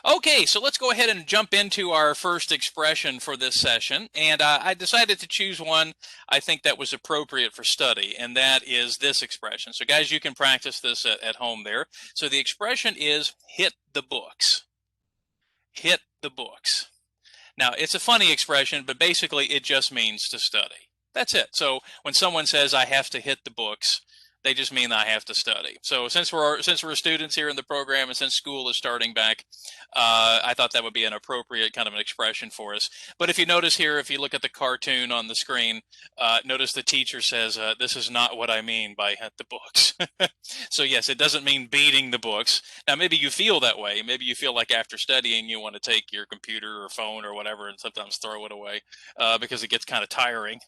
Okay, so let's go ahead and jump into our first expression for this session. And I decided to choose one I think that was appropriate for study, and that is this expression. So guys, you can practice this at home there. So the expression is hit the books. Hit the books. Now, it's a funny expression, but basically it just means to study. That's it. So when someone says I have to hit the books, they just mean I have to study. So since we're students here in the program and since school is starting back, I thought that would be an appropriate kind of an expression for us. But if you notice here, if you look at the cartoon on the screen, notice the teacher says, this is not what I mean by hit the books. So yes, it doesn't mean beating the books. Now maybe you feel that way. Maybe you feel like after studying you want to take your computer or phone or whatever and sometimes throw it away because it gets kind of tiring.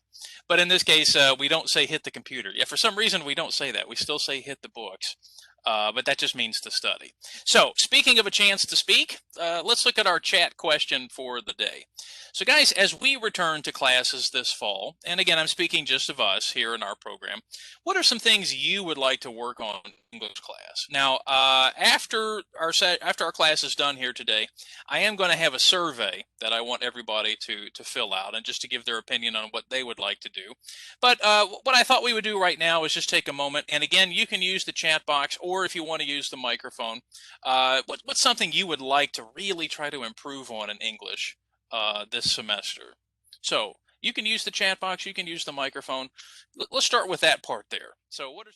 But in this case, we don't say hit the computer. Yeah, for some reason we don't say that. We still say hit the books. But that just means to study. So speaking of a chance to speak, let's look at our chat question for the day. So guys, as we return to classes this fall, and again, I'm speaking just of us here in our program, what are some things you would like to work on in English class? Now, after our class is done here today, I am going to have a survey that I want everybody to fill out and just to give their opinion on what they would like to do. But what I thought we would do right now is just take a moment, and again, you can use the chat box, or if you want to use the microphone, what's something you would like to really try to improve on in English this semester? So you can use the chat box, you can use the microphone. Let's start with that part there. So what are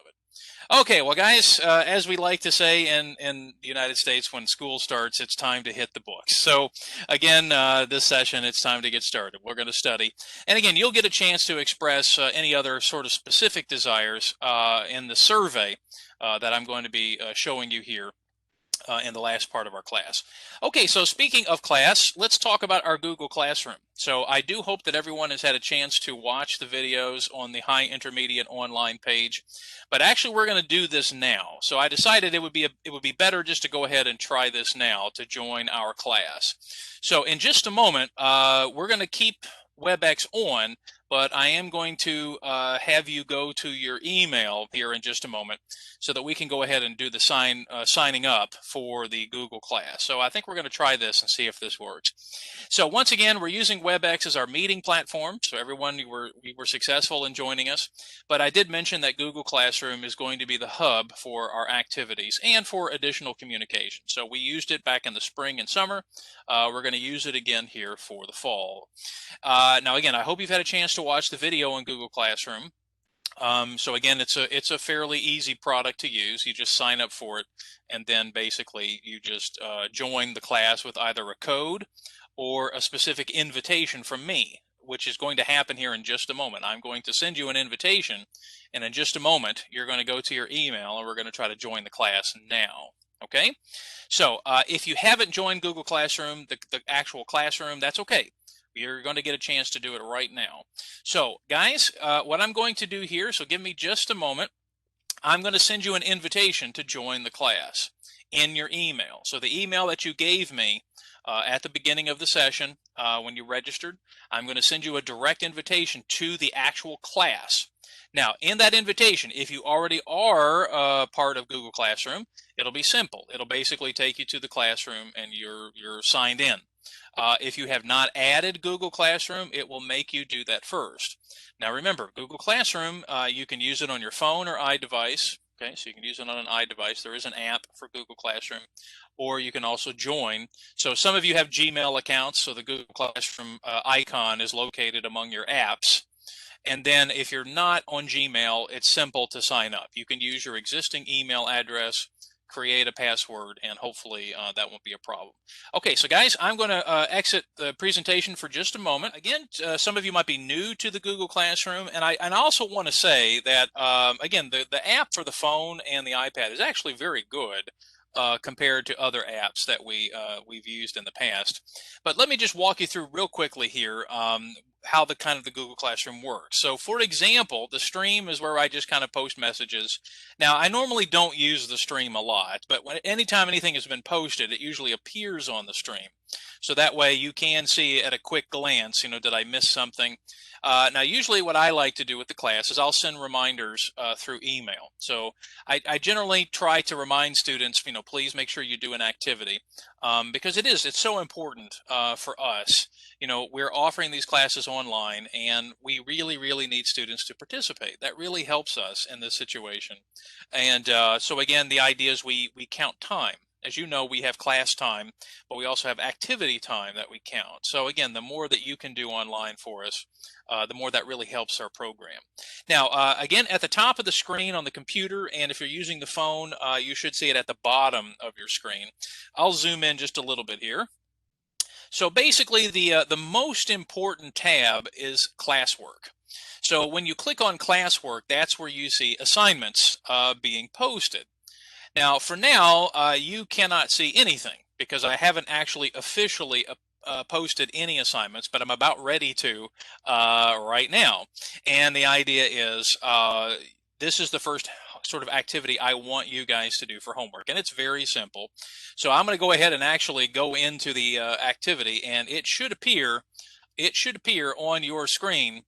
of it? Okay, well, guys, as we like to say in the United States, when school starts, it's time to hit the books. So, again, this session, it's time to get started. We're going to study. And again, you'll get a chance to express any other sort of specific desires in the survey that I'm going to be showing you here in the last part of our class. Okay, so speaking of class, let's talk about our Google Classroom. So I do hope that everyone has had a chance to watch the videos on the High Intermediate Online page, but actually we're going to do this now. So I decided it would be better just to go ahead and try this now to join our class. So in just a moment, we're going to keep WebEx on, but I am going to have you go to your email here in just a moment so that we can go ahead and do the signing up for the Google class. So I think we're going to try this and see if this works. So once again, we're using WebEx as our meeting platform. So everyone, we were successful in joining us. But I did mention that Google Classroom is going to be the hub for our activities and for additional communication. So we used it back in the spring and summer. We're going to use it again here for the fall. Now again, I hope you've had a chance to watch the video on Google Classroom. So again, it's a fairly easy product to use. You just sign up for it, and then basically you just join the class with either a code or a specific invitation from me, which is going to happen here in just a moment. I'm going to send you an invitation, and in just a moment, you're going to go to your email, and we're going to try to join the class now. Okay? So if you haven't joined Google Classroom, the actual classroom, that's okay. You're going to get a chance to do it right now. So guys, what I'm going to do here, so give me just a moment. I'm going to send you an invitation to join the class in your email. So the email that you gave me at the beginning of the session when you registered, I'm going to send you a direct invitation to the actual class. Now, in that invitation, if you already are part of Google Classroom, it'll be simple. It'll basically take you to the classroom and you're signed in. If you have not added Google Classroom, it will make you do that first. Now remember, Google Classroom, you can use it on your phone or iDevice. Okay, so you can use it on an iDevice. There is an app for Google Classroom, or you can also join. So some of you have Gmail accounts, so the Google Classroom icon is located among your apps. And then if you're not on Gmail, it's simple to sign up. You can use your existing email address, create a password, and hopefully that won't be a problem. Okay, so guys, I'm going to exit the presentation for just a moment. Again, some of you might be new to the Google Classroom, and I also want to say that, again, the app for the phone and the iPad is actually very good compared to other apps that we've used in the past. But let me just walk you through real quickly here how the Google Classroom works. So for example, the stream is where I just kind of post messages. Now I normally don't use the stream a lot, but anytime anything has been posted, it usually appears on the stream. So that way you can see at a quick glance, did I miss something? Now, usually what I like to do with the class is I'll send reminders through email. So I generally try to remind students, please make sure you do an activity because it's so important for us. We're offering these classes online and we really, really need students to participate. That really helps us in this situation. And so again, the idea is we count time. As you know, we have class time, but we also have activity time that we count. So again, the more that you can do online for us, the more that really helps our program. Now, again, at the top of the screen on the computer, and if you're using the phone, you should see it at the bottom of your screen. I'll zoom in just a little bit here. So basically, the most important tab is classwork. So when you click on classwork, that's where you see assignments being posted. Now, for now, you cannot see anything because I haven't actually officially posted any assignments, but I'm about ready to right now. And the idea is this is the first sort of activity I want you guys to do for homework, and it's very simple. So I'm going to go ahead and actually go into the activity, and it should appear on your screen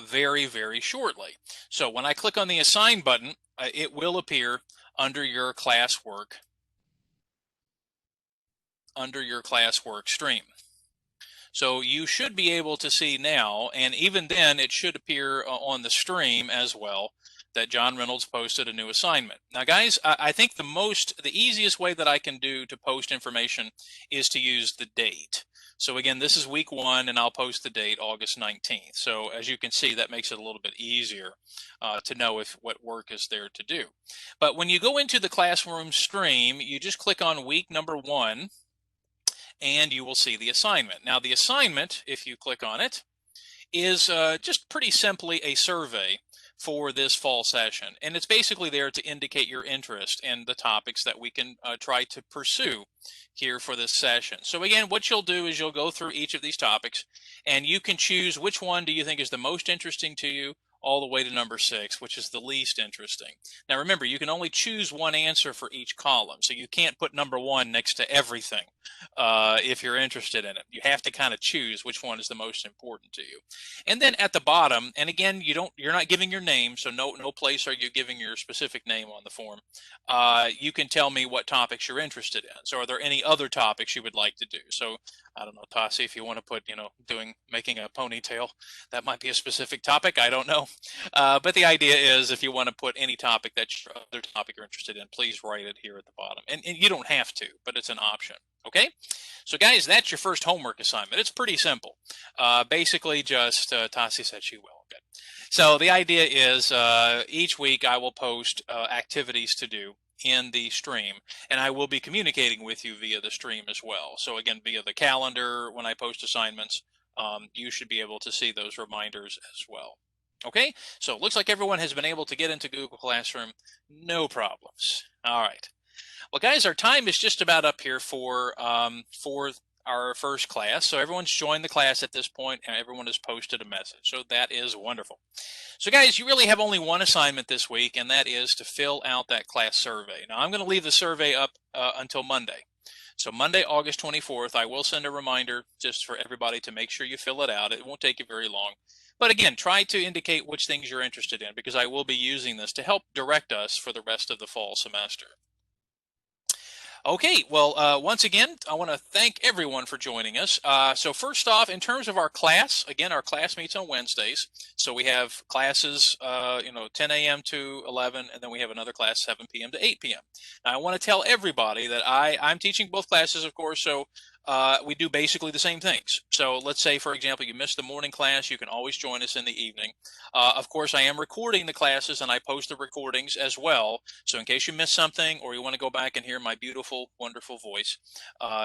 very, very shortly. So when I click on the assign button, it will appear under your classwork stream. So you should be able to see now, and even then it should appear on the stream as well, that John Reynolds posted a new assignment. Now guys, I think the easiest way that I can do to post information is to use the date. So again, this is week 1 and I'll post the date August 19th. So as you can see, that makes it a little bit easier to know what work is there to do. But when you go into the classroom stream, you just click on week number 1 and you will see the assignment. Now the assignment, if you click on it, is just pretty simply a survey for this fall session. And it's basically there to indicate your interest in the topics that we can try to pursue here for this session. So again, what you'll do is you'll go through each of these topics and you can choose which one do you think is the most interesting to you, all the way to number 6, which is the least interesting. Now remember, you can only choose one answer for each column, so you can't put number 1 next to everything if you're interested in it. You have to kind of choose which one is the most important to you. And then at the bottom, and again, you're not giving your name, so no place are you giving your specific name on the form. You can tell me what topics you're interested in. So are there any other topics you would like to do? So I don't know, Tassi, if you want to put, making a ponytail, that might be a specific topic. I don't know. But the idea is if you want to put any topic that's your other topic you're interested in, please write it here at the bottom. And you don't have to, but it's an option. Okay? So guys, that's your first homework assignment. It's pretty simple. Basically just, Tassi said she will. Good. So the idea is each week I will post activities to do in the stream, and I will be communicating with you via the stream as well. So again, via the calendar, when I post assignments, you should be able to see those reminders as well. Okay, so it looks like everyone has been able to get into Google Classroom, no problems. All right. Well, guys, our time is just about up here for our first class. So everyone's joined the class at this point and everyone has posted a message. So that is wonderful. So guys, you really have only one assignment this week, and that is to fill out that class survey. Now I'm going to leave the survey up until Monday. So Monday, August 24th, I will send a reminder just for everybody to make sure you fill it out. It won't take you very long. But again, try to indicate which things you're interested in, because I will be using this to help direct us for the rest of the fall semester. Okay, well, once again, I want to thank everyone for joining us. So first off, in terms of our class, again, our class meets on Wednesdays. So we have classes, 10 a.m. to 11, and then we have another class 7 p.m. to 8 p.m. Now, I want to tell everybody that I'm teaching both classes, of course, so we do basically the same things. So let's say, for example, you missed the morning class, you can always join us in the evening. Of course, I am recording the classes and I post the recordings as well. So in case you missed something or you want to go back and hear my beautiful, wonderful voice,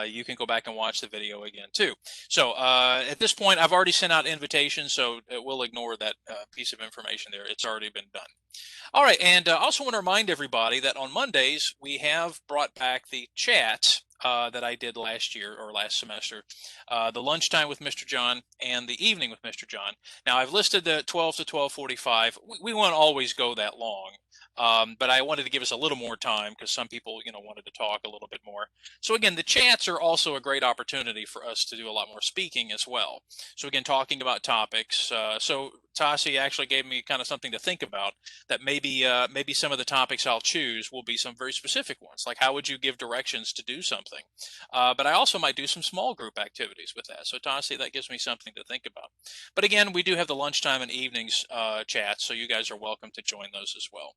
you can go back and watch the video again too. So at this point, I've already sent out invitations, so we'll ignore that piece of information there. It's already been done. All right, and I also want to remind everybody that on Mondays, we have brought back the chats that I did last year or last semester, the lunchtime with Mr. John and the evening with Mr. John. Now I've listed the 12 to 12:45. We won't always go that long, But I wanted to give us a little more time because some people, wanted to talk a little bit more. So again, the chats are also a great opportunity for us to do a lot more speaking as well. So again, talking about topics. So Tasi actually gave me kind of something to think about, that maybe some of the topics I'll choose will be some very specific ones, like how would you give directions to do something. But I also might do some small group activities with that. So Tasi, that gives me something to think about. But again, we do have the lunchtime and evenings chats, so you guys are welcome to join those as well.